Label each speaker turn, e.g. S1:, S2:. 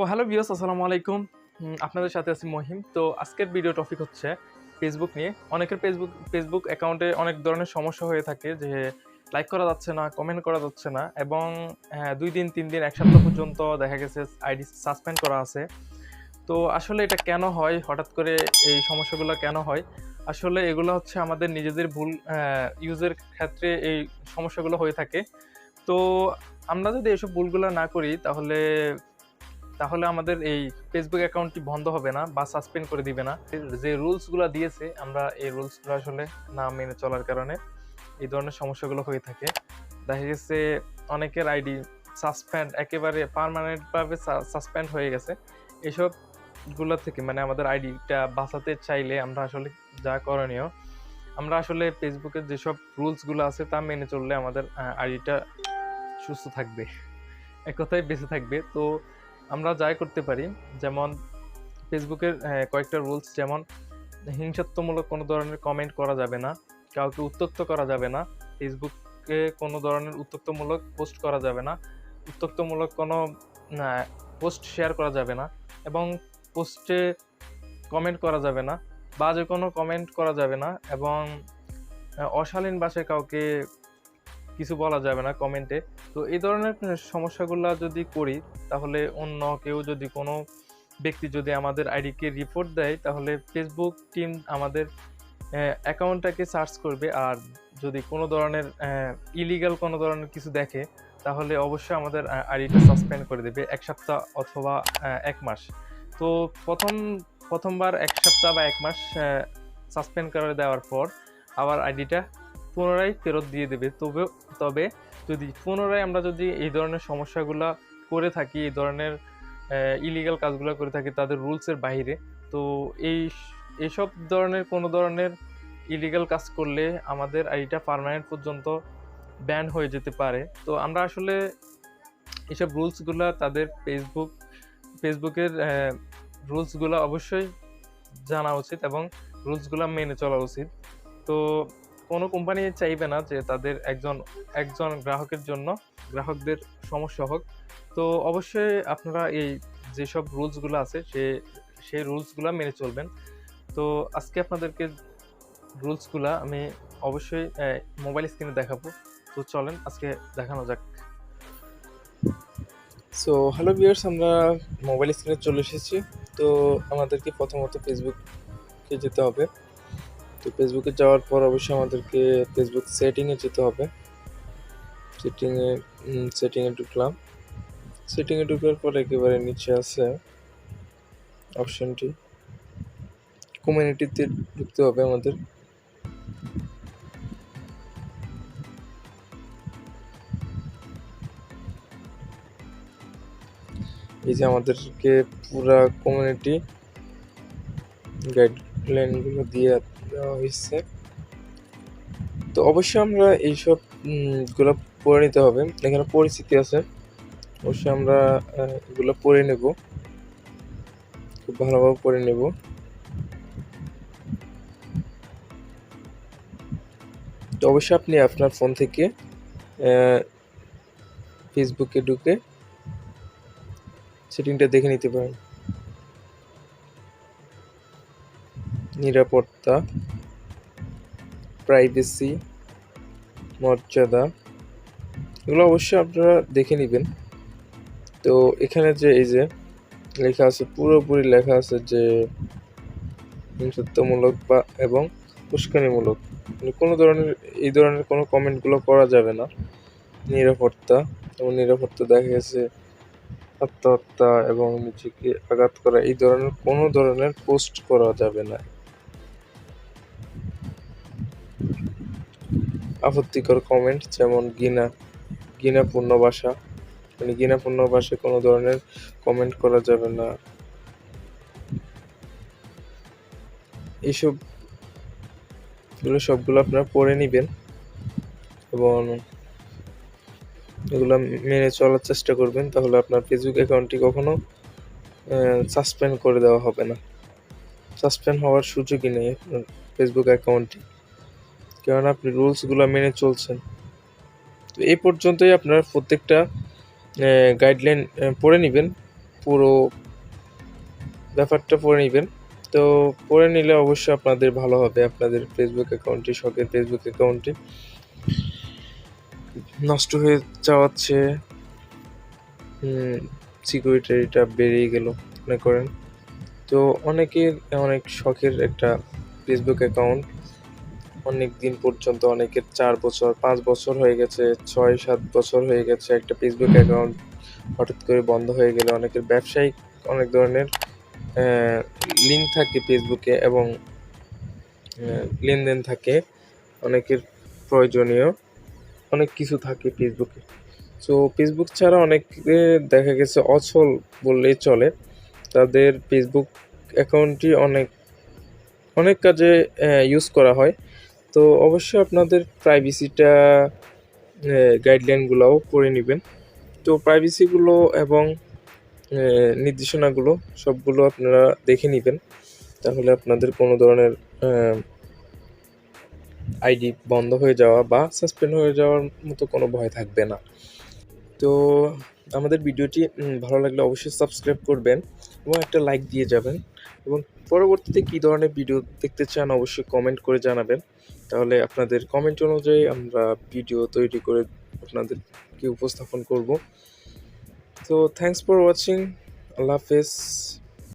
S1: Hello viewers, আসসালামু আলাইকুম। আপনাদের সাথে আছি মহিম। তো আজকের ভিডিও টপিক হচ্ছে ফেসবুক নিয়ে। অনেকের ফেসবুক অ্যাকাউন্টে অনেক ধরনের সমস্যা হয়ে থাকে যে লাইক করা যাচ্ছে না, কমেন্ট করা যাচ্ছে না এবং ২ দিন, ৩ দিন, ১ সপ্তাহ পর্যন্ত দেখা গেছে আইডি সাসপেন্ড করা আছে। তো আসলে এটা কেন হয়? হঠাৎ করে এই সমস্যাগুলো কেন হয়? আসলে এগুলো হচ্ছে আমাদের নিজেদের ভুল ইউজের ক্ষেত্রে এই সমস্যাগুলো হয়ে থাকে। তো আমরা যদি এসব ভুলগুলো না করি তাহলে আমাদের এই ফেসবুক অ্যাকাউন্টটি বন্ধ হবে না বা সাসপেন্ড করে দিবে না। যে রুলস গুলা দিয়েছে আমরা এই রুলস গুলো আসলে না মেনে চলার কারণে এই ধরনের সমস্যাগুলো হয়ে থাকে। দেখা গেছে অনেকের আইডি একেবারে পার্মানেন্ট ভাবে সাসপেন্ড হয়ে গেছে। এসব গুলা থেকে মানে আমাদের আইডিটা বাঁচাতে চাইলে আমরা আসলে যা করণীয়, আমরা আসলে ফেসবুকের যেসব রুলস গুলো আছে তা মেনে চললে আমাদের আইডিটা সুস্থ থাকবে। এক কথায় বেঁচে থাকবে। তো আমরা যাই করতে পারি, যেমন ফেসবুকের কয়েকটা রুলস, যেমন হিংসাত্মমূলক কোনো ধরনের কমেন্ট করা যাবে না, কাউকে উত্ত্যক্ত করা যাবে না, ফেসবুকে কোনো ধরনের উত্ত্যক্তমূলক পোস্ট করা যাবে না, উত্ত্যক্তমূলক কোনো আ পোস্ট শেয়ার করা যাবে না এবং পোস্টে কমেন্ট করা যাবে না, বাজে কোনো কমেন্ট করা যাবে না এবং অশালীন ভাষায় কাউকে কিছু বলা যাবে না কমেন্টে। তো এই ধরনের সমস্যাগুলা যদি করি, তাহলে অন্য কেউ যদি কোনো ব্যক্তি যদি আমাদের আইডিকে রিপোর্ট দেয়, তাহলে ফেসবুক টিম আমাদের অ্যাকাউন্টটাকে সার্চ করবে। আর যদি কোনো ধরনের ইলিগাল কোনো ধরনের কিছু দেখে, তাহলে অবশ্যই আমাদের আইডিটা সাসপেন্ড করে দেবে ১ সপ্তাহ অথবা ১ মাস। তো প্রথম প্রথমবার ১ সপ্তাহ বা ১ মাস সাসপেন্ড করে দেওয়ার পর আবার আইডিটা পুনরায় ফেরত দিয়ে দেবে। তবে যদি পুনরায় আমরা যদি এই ধরনের সমস্যাগুলা করে থাকি, এই ধরনের ইলিগাল কাজগুলা করে থাকি তাদের রুলসের বাহিরে, তো এইসব ধরনের কোনো ধরনের ইলিগাল কাজ করলে আমাদের আইডিটা পার্মানেন্ট পর্যন্ত ব্যান হয়ে যেতে পারে। তো আমরা আসলে এসব রুলসগুলা তাদের ফেসবুকের রুলসগুলা অবশ্যই জানা উচিত এবং রুলসগুলা মেনে চলা উচিত। তো কোনো কোম্পানি চাইবে না যে তাদের একজন গ্রাহকদের সমস্যা হোক। তো অবশ্যই আপনারা এই যেসব রুলসগুলো আছে সেই রুলসগুলা মেনে চলবেন। তো আজকে আপনাদেরকে রুলসগুলা আমি অবশ্যই মোবাইল স্ক্রিনে দেখাবো। তো চলেন আজকে দেখানো যাক। হ্যালো ভিউয়ার্স, আমরা মোবাইল স্ক্রিনে চলে এসেছি। তো আমাদেরকে প্রথমত ফেসবুকে যেতে হবে। তো ফেসবুকে যাওয়ার পর অবশ্যই আমাদেরকে ফেসবুক সেটিংয়ে যেতে হবে। সেটিংয়ে ঢুকলাম। সেটিংয়ে ঢুকার পর একেবারে নিচে আছে অপশনটি কমিউনিটিতে ঢুকতে হবে আমাদের। এই যে আমাদেরকে পুরা কমিউনিটি গাইডলাইনগুলো দিয়ে দেওয়া হয়েছে। তো অবশ্যই আমরা এইসব গুলো পড়ে নিতে হবে। এখানে পরিচিতি আছে, অবশ্যই আমরা এগুলো পড়ে নেব, খুব ভালোভাবে পড়ে নেব। তো অবশ্যই আপনি আপনার ফোন থেকে ফেসবুকে ঢুকে সেটিংটা দেখে নিতে পারেন। নিরাপত্তা, প্রাইভেসি, মর্যাদা, এগুলো অবশ্যই আপনারা দেখে নেবেন। তো এখানে যে এই যে লেখা আছে, পুরোপুরি লেখা আছে যে হিংসাত্মমূলক বা এবং উস্কানিমূলক, মানে কোনো ধরনের এই ধরনের কোনো কমেন্টগুলো করা যাবে না। নিরাপত্তা, এবং নিরাপত্তা দেখা গেছে আত্মহত্যা এবং নিজেকে আঘাত করা, এই ধরনের কোনো ধরনের পোস্ট করা যাবে না। আপত্তিকর কমেন্ট, যেমন ঘৃণাপূর্ণ ভাষা, মানে ঘৃণাপূর্ণ ভাষায় কোনো ধরনের কমেন্ট করা যাবে না। সবগুলো আপনারা পড়ে নেবেন এবং এগুলো মেনে চলার চেষ্টা করবেন, তাহলে আপনার ফেসবুক অ্যাকাউন্টটি কখনো সাসপেন্ড করে দেওয়া হবে না। সাসপেন্ড হওয়ার সুযোগই নেই আপনার ফেসবুক অ্যাকাউন্টটি, কারণ আপনি রুলসগুলো মেনে চলছেন। তো এই পর্যন্তই আপনারা প্রত্যেকটা গাইডলাইন পড়ে নেবেন, পুরো ব্যাপারটা পড়ে নেবেন। তো পড়ে নিলে অবশ্যই আপনাদের ভালো হবে। আপনাদের ফেসবুক অ্যাকাউন্টটি, শখের ফেসবুক অ্যাকাউন্টটি নষ্ট হয়ে যাওয়ার চেয়ে সিকিউরিটিটা বেড়েই গেল মনে করেন। তো অনেকের অনেক শখের একটা ফেসবুক অ্যাকাউন্ট, অনেক দিন পর্যন্ত অনেকের 4 বছর 5 বছর হয়ে গেছে, 6-7 বছর হয়ে গেছে একটা ফেসবুক অ্যাকাউন্ট হঠাৎ করে বন্ধ হয়ে গেলে। অনেকের ব্যবসায়িক অনেক ধরনের লিঙ্ক থাকে ফেসবুকে এবং লেনদেন থাকে, অনেকের প্রয়োজনীয় অনেক কিছু থাকে ফেসবুকে। সো ফেসবুক ছাড়া অনেকে দেখা গেছে অচল বললেই চলে। তাদের ফেসবুক অ্যাকাউন্টটি অনেক কাজে ইউজ করা হয়। তো অবশ্যই আপনাদের প্রাইভেসিটা গাইডলাইনগুলোও পড়ে নেবেন। তো প্রাইভেসিগুলো এবং নির্দেশনাগুলো সবগুলো আপনারা দেখে নেবেন। তাহলে আপনাদের কোনো ধরনের আইডি বন্ধ হয়ে যাওয়া বা সাসপেন্ড হয়ে যাওয়ার মতো কোনো ভয় থাকবে না। তো আমাদের ভিডিওটি ভালো লাগলে অবশ্যই সাবস্ক্রাইব করবেন এবং একটা লাইক দিয়ে যাবেন, এবং পরবর্তীতে কী ধরনের ভিডিও দেখতে চান অবশ্যই কমেন্ট করে জানাবেন। তাহলে আপনাদের কমেন্ট অনুযায়ী আমরা ভিডিও তৈরি করে আপনাদেরকে উপস্থাপন করব। তো থ্যাংকস ফর ওয়াচিং। আল্লাহ হাফেজ।